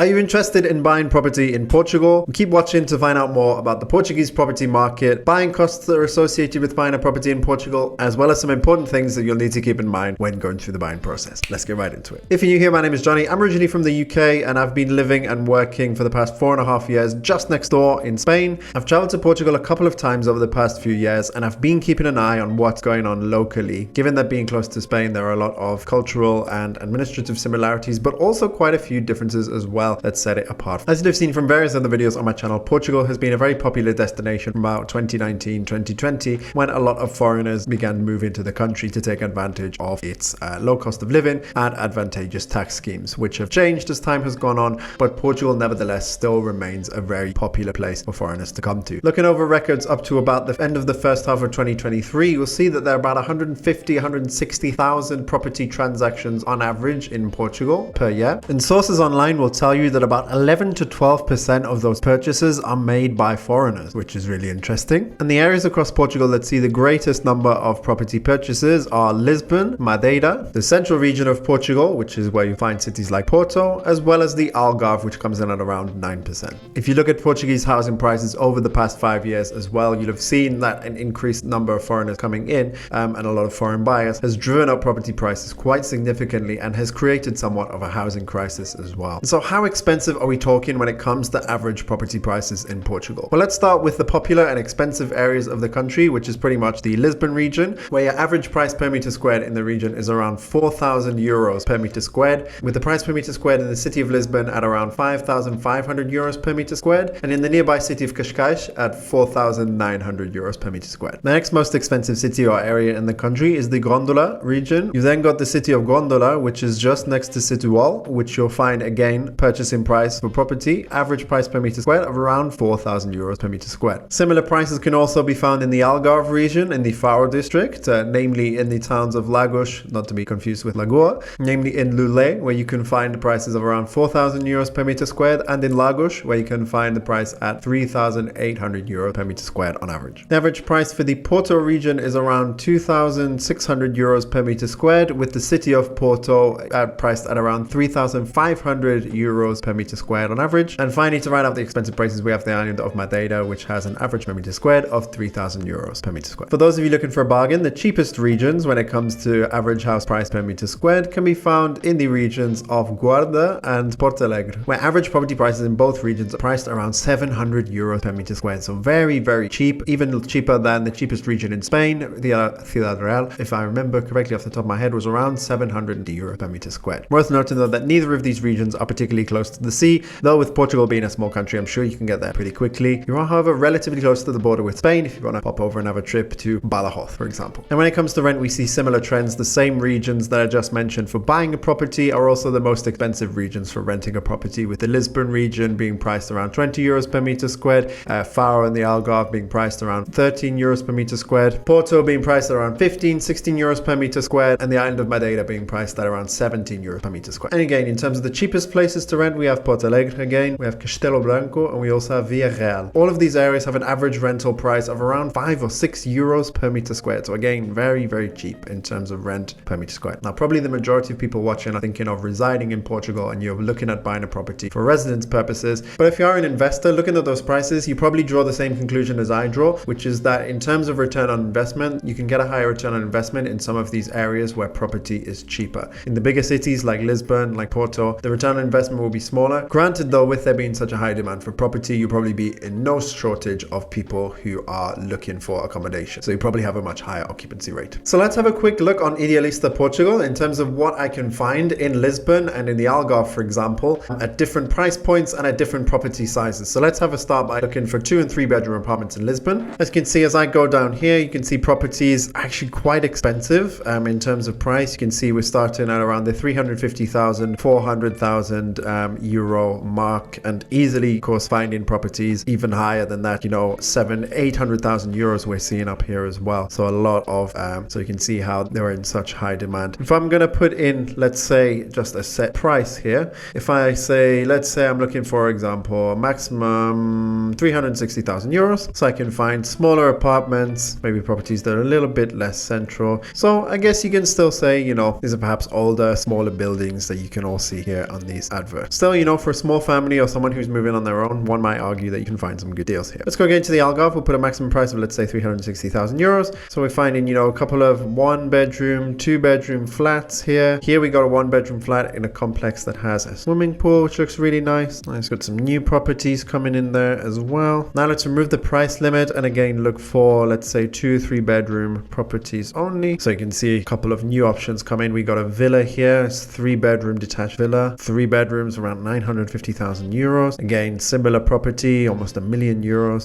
Are you interested in buying property in Portugal? Keep watching to find out more about the Portuguese property market, buying costs that are associated with buying a property in Portugal, as well as some important things that you'll need to keep in mind when going through the buying process. Let's get right into it. If you're new here, my name is Jonny. I'm originally from the UK and I've been living and working for the past 4.5 years just next door in Spain. I've traveled to Portugal a couple of times over the past few years and I've been keeping an eye on what's going on locally. Given that being close to Spain, there are a lot of cultural and administrative similarities, but also quite a few differences as well that set it apart. As you've seen from various other videos on my channel, Portugal has been a very popular destination from about 2019, 2020, when a lot of foreigners began moving to the country to take advantage of its low cost of living and advantageous tax schemes, which have changed as time has gone on, but Portugal nevertheless still remains a very popular place for foreigners to come to. Looking over records up to about the end of the first half of 2023, you'll see that there are about 160,000 property transactions on average in Portugal per year. And sources online will tell you that about 11 to 12% of those purchases are made by foreigners, which is really interesting. And the areas across Portugal that see the greatest number of property purchases are Lisbon, Madeira, the central region of Portugal, which is where you find cities like Porto, as well as the Algarve, which comes in at around 9%. If you look at Portuguese housing prices over the past 5 years as well, you'll have seen that an increased number of foreigners coming in and a lot of foreign buyers has driven up property prices quite significantly and has created somewhat of a housing crisis as well. So how expensive are we talking when it comes to average property prices in Portugal? Well, let's start with the popular and expensive areas of the country, which is pretty much the Lisbon region, where your average price per meter squared in the region is around 4,000 euros per meter squared, with the price per meter squared in the city of Lisbon at around 5,500 euros per meter squared, and in the nearby city of Cascais at 4,900 euros per meter squared. The next most expensive city or area in the country is the Gondola region. You then got the city of Gondola, which is just next to Setúbal, which you'll find again purchasing price for property, average price per meter squared of around 4,000 euros per meter squared. Similar prices can also be found in the Algarve region in the Faro district, namely in the towns of Lagos, not to be confused with Lagoa, namely in Lulé, where you can find the prices of around 4,000 euros per meter squared, and in Lagos, where you can find the price at 3,800 euros per meter squared on average. The average price for the Porto region is around 2,600 euros per meter squared, with the city of Porto priced at around 3,500 euros per meter squared on average. And finally, to round out the expensive prices, we have the island of Madeira, which has an average per meter squared of 3,000 euros per meter squared. For those of you looking for a bargain, the cheapest regions when it comes to average house price per meter squared can be found in the regions of Guarda and Porto Alegre, where average property prices in both regions are priced around 700 euros per meter squared. So very, very cheap, even cheaper than the cheapest region in Spain, the Ciudad Real, if I remember correctly off the top of my head, was around 700 euros per meter squared. Worth noting though that neither of these regions are particularly close to the sea, though with Portugal being a small country, I'm sure you can get there pretty quickly. You are, however, relatively close to the border with Spain if you want to pop over and have a trip to Badajoz, for example. And when it comes to rent, we see similar trends. The same regions that I just mentioned for buying a property are also the most expensive regions for renting a property, with the Lisbon region being priced around 20 euros per meter squared, Faro and the Algarve being priced around 13 euros per meter squared, Porto being priced at around 15, 16 euros per meter squared, and the island of Madeira being priced at around 17 euros per meter squared. And again, in terms of the cheapest places to rent, we have Porto Alegre again, we have Castelo Branco, and we also have Villarreal. All of these areas have an average rental price of around 5 or 6 euros per meter squared. So again, very, very cheap in terms of rent per meter squared. Now, probably the majority of people watching are thinking of residing in Portugal and you're looking at buying a property for residence purposes. But if you are an investor looking at those prices, you probably draw the same conclusion as I draw, which is that in terms of return on investment, you can get a higher return on investment in some of these areas where property is cheaper. In the bigger cities like Lisbon, like Porto, the return on investment will be smaller. Granted though, with there being such a high demand for property, you'll probably be in no shortage of people who are looking for accommodation. So you probably have a much higher occupancy rate. So let's have a quick look on Idealista Portugal in terms of what I can find in Lisbon and in the Algarve, for example, at different price points and at different property sizes. So let's have a start by looking for 2 and 3 bedroom apartments in Lisbon. As you can see, as I go down here, you can see properties actually quite expensive in terms of price. You can see we're starting at around the 350,000, 400,000 euro mark, and easily, of course, finding properties even higher than that, 800,000 euros we're seeing up here as well. So a lot of, so you can see how they're in such high demand. If I'm going to put in, let's say, just a set price here, if I say, let's say I'm looking for example, maximum 360,000 euros, so I can find smaller apartments, maybe properties that are a little bit less central. So I guess you can still say, these are perhaps older, smaller buildings that you can all see here on these adverts. Still, you know, for a small family or someone who's moving on their own, one might argue that you can find some good deals here. Let's go again to the Algarve. We'll put a maximum price of, let's say, 360,000 euros. So we're finding, you know, a couple of 1-bedroom, 2-bedroom flats here. Here we got a 1-bedroom flat in a complex that has a swimming pool, which looks really nice. Nice, got some new properties coming in there as well. Now let's remove the price limit and again look for, let's say, 2-3-bedroom properties only. So you can see a couple of new options come in. We got a villa here. It's 3-bedroom detached villa, 3 bedrooms, around 950,000 euros. Again, similar property, almost €1 million.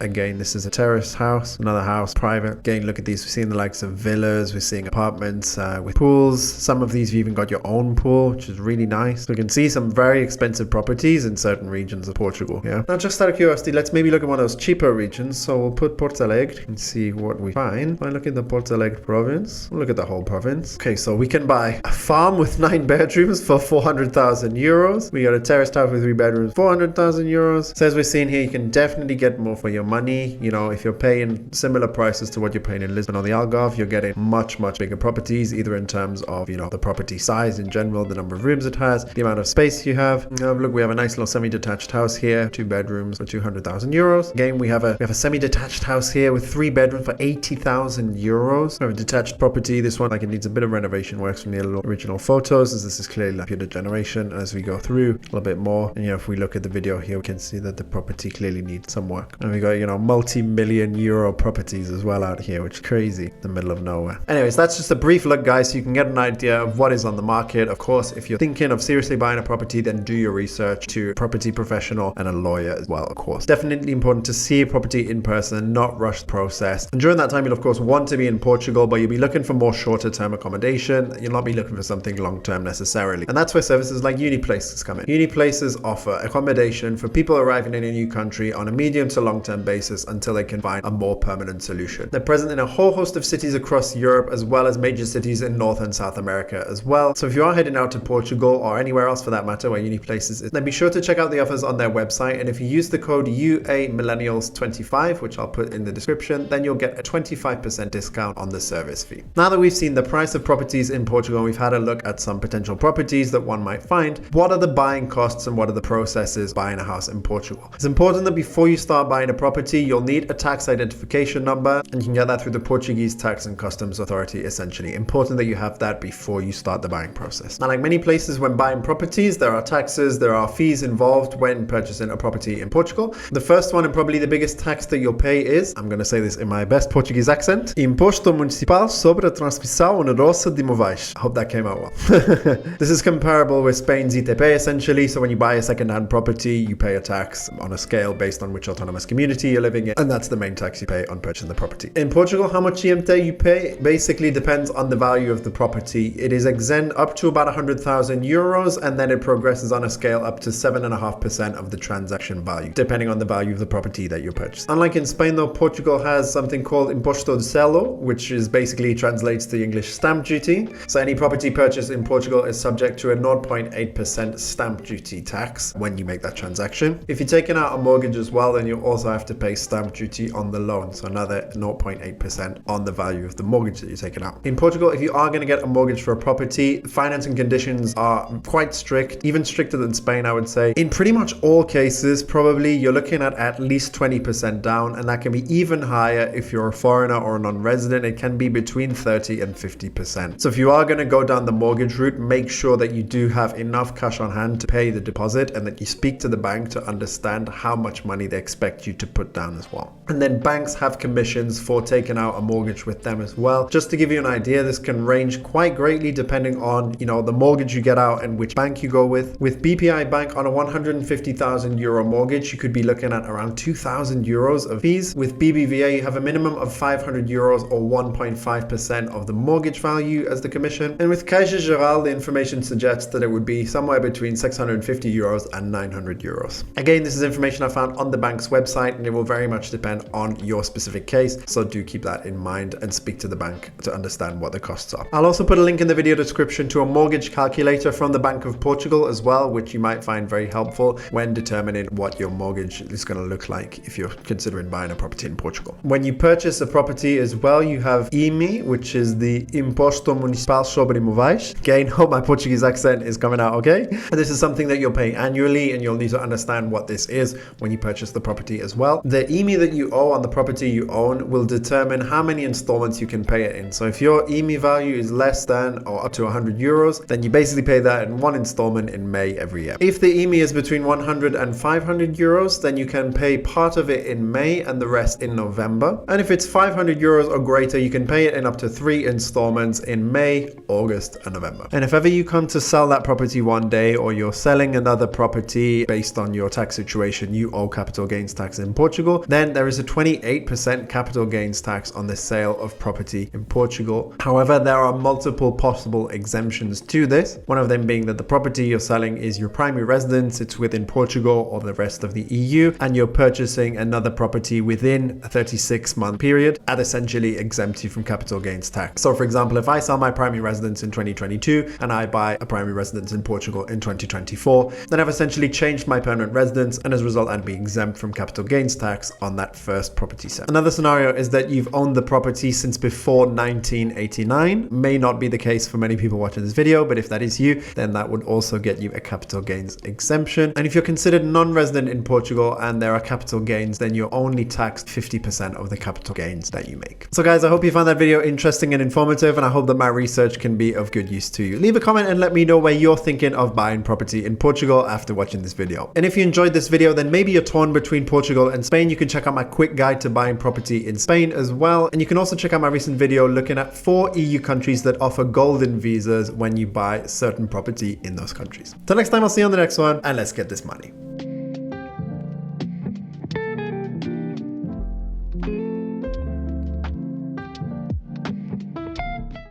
Again, this is a terrace house, another house, private. Again, look at these. We're seeing the likes of villas. We're seeing apartments with pools. Some of these have even got your own pool, which is really nice. So you can see some very expensive properties in certain regions of Portugal. Yeah. Now, just out of curiosity, let's maybe look at one of those cheaper regions. So we'll put Porto Alegre and see what we find. If I look at the Porto Alegre province, we'll look at the whole province. Okay, so we can buy a farm with 9 bedrooms for 400,000 euros. We got a terraced house with 3 bedrooms, 400,000 euros. So as we're seeing here, you can definitely get more for your money. You know, if you're paying similar prices to what you're paying in Lisbon or the Algarve, you're getting much bigger properties, either in terms of, you know, the property size in general, the number of rooms it has, the amount of space you have. Look, we have a nice little semi-detached house here, 2 bedrooms for 200,000 euros. Again, we have a semi-detached house here with 3 bedrooms for 80,000 euros. We have a detached property. This one, like, it needs a bit of renovation works from the original photos, as this is clearly computer generation. As we go through a little bit more, and, you know, if we look at the video here, we can see that the property clearly needs some work. And we got, you know, multi-million euro properties as well out here, which is crazy in the middle of nowhere. Anyways, that's just a brief look, guys, so you can get an idea of what is on the market. Of course, if you're thinking of seriously buying a property, then do your research to a property professional and a lawyer as well, of course. Definitely important to see a property in person, not rush the process. And during that time, you'll of course want to be in Portugal, but you'll be looking for more shorter term accommodation. You'll not be looking for something long term necessarily. And that's where services like Uniplaces come in. Uniplaces offer accommodation for people arriving in a new country on a medium to long term basis until they can find a more permanent solution. They're present in a whole host of cities across Europe, as well as major cities in North and South America as well. So if you are heading out to Portugal or anywhere else for that matter where Uniplaces is, then be sure to check out the offers on their website. And if you use the code UA Millennials 25, which I'll put in the description, then you'll get a 25% discount on the service fee. Now that we've seen the price of properties in Portugal, and we've had a look at some potential properties that one might find, what are the buying costs and what are the processes buying a house in Portugal? It's important that before you start buying a property, you'll need a tax identification number, and you can get that through the Portuguese Tax and Customs Authority, essentially. Important that you have that before you start the buying process. Now, like many places when buying properties, there are taxes, there are fees involved when purchasing a property in Portugal. The first one and probably the biggest tax that you'll pay is, I'm going to say this in my best Portuguese accent, Imposto Municipal sobre a Transmissão Onerosa de Imóveis. I hope that came out well. This is comparable with Spain's ITP, essentially. So when you buy a second-hand property, you pay a tax on a scale based on which autonomous community you're living in, and that's the main tax you pay on purchasing the property. In Portugal, how much IMT you pay basically depends on the value of the property. It is exempt up to about 100,000 euros, and then it progresses on a scale up to 7.5% of the transaction value, depending on the value of the property that you're purchasing. Unlike in Spain, though, Portugal has something called Imposto de Selo, which is basically translates to English stamp duty. So any property purchased in Portugal is subject to a 0.8% stamp duty tax when you make that transaction. If you're taking out a mortgage as well, then you also have to pay stamp duty on the loan, so another 0.8% on the value of the mortgage that you're taking out. In Portugal, if you are going to get a mortgage for a property, financing conditions are quite strict, even stricter than Spain, I would say. In pretty much all cases, probably you're looking at least 20% down, and that can be even higher if you're a foreigner or a non-resident. It can be between 30 and 50%. So if you are going to go down the mortgage route, make sure that you do have enough cash on hand to pay the deposit, and that you speak to the bank to understand how much money they expect you to put down as well. And then banks have commissions for taking out a mortgage with them as well. Just to give you an idea, this can range quite greatly depending on, you know, the mortgage you get out and which bank you go with. With BPI Bank, on a 150,000 euro mortgage, you could be looking at around 2,000 euros of fees. With BBVA, you have a minimum of 500 euros or 1.5% of the mortgage value as the commission. And with Caixa Geral, the information suggests that it would be somewhere between 650 euros and 900 euros. Again, this is information I found on the bank's website, and it will very much depend on your specific case. So do keep that in mind and speak to the bank to understand what the costs are. I'll also put a link in the video description to a mortgage calculator from the Bank of Portugal as well, which you might find very helpful when determining what your mortgage is going to look like if you're considering buying a property in Portugal. When you purchase a property as well, you have IMI, which is the Imposto Municipal sobre Imóveis. Again, hope my Portuguese accent is coming out okay. And this is something something that you'll pay annually, and you'll need to understand what this is when you purchase the property as well. The EMI that you owe on the property you own will determine how many installments you can pay it in. So if your EMI value is less than or up to 100 euros, then you basically pay that in one installment in May every year. If the EMI is between 100 and 500 euros, then you can pay part of it in May and the rest in November. And if it's 500 euros or greater, you can pay it in up to 3 installments in May, August, and November. And if ever you come to sell that property one day, or you're selling another property based on your tax situation, you owe capital gains tax in Portugal, then there is a 28% capital gains tax on the sale of property in Portugal. However, there are multiple possible exemptions to this. One of them being that the property you're selling is your primary residence, it's within Portugal or the rest of the EU, and you're purchasing another property within a 36-month period, that essentially exempts you from capital gains tax. So for example, if I sell my primary residence in 2022 and I buy a primary residence in Portugal in 2024, then I've essentially changed my permanent residence, and as a result I'd be exempt from capital gains tax on that first property sale. Another scenario is that you've owned the property since before 1989. May not be the case for many people watching this video, but if that is you, then that would also get you a capital gains exemption. And if you're considered non-resident in Portugal and there are capital gains, then you're only taxed 50% of the capital gains that you make. So guys, I hope you found that video interesting and informative, and I hope that my research can be of good use to you. Leave a comment and let me know where you're thinking of buying property in Portugal after watching this video. And if you enjoyed this video, then maybe you're torn between Portugal and Spain, you can check out my quick guide to buying property in Spain as well. And you can also check out my recent video looking at 4 EU countries that offer golden visas when you buy certain property in those countries. Till next time, I'll see you on the next one, and let's get this money.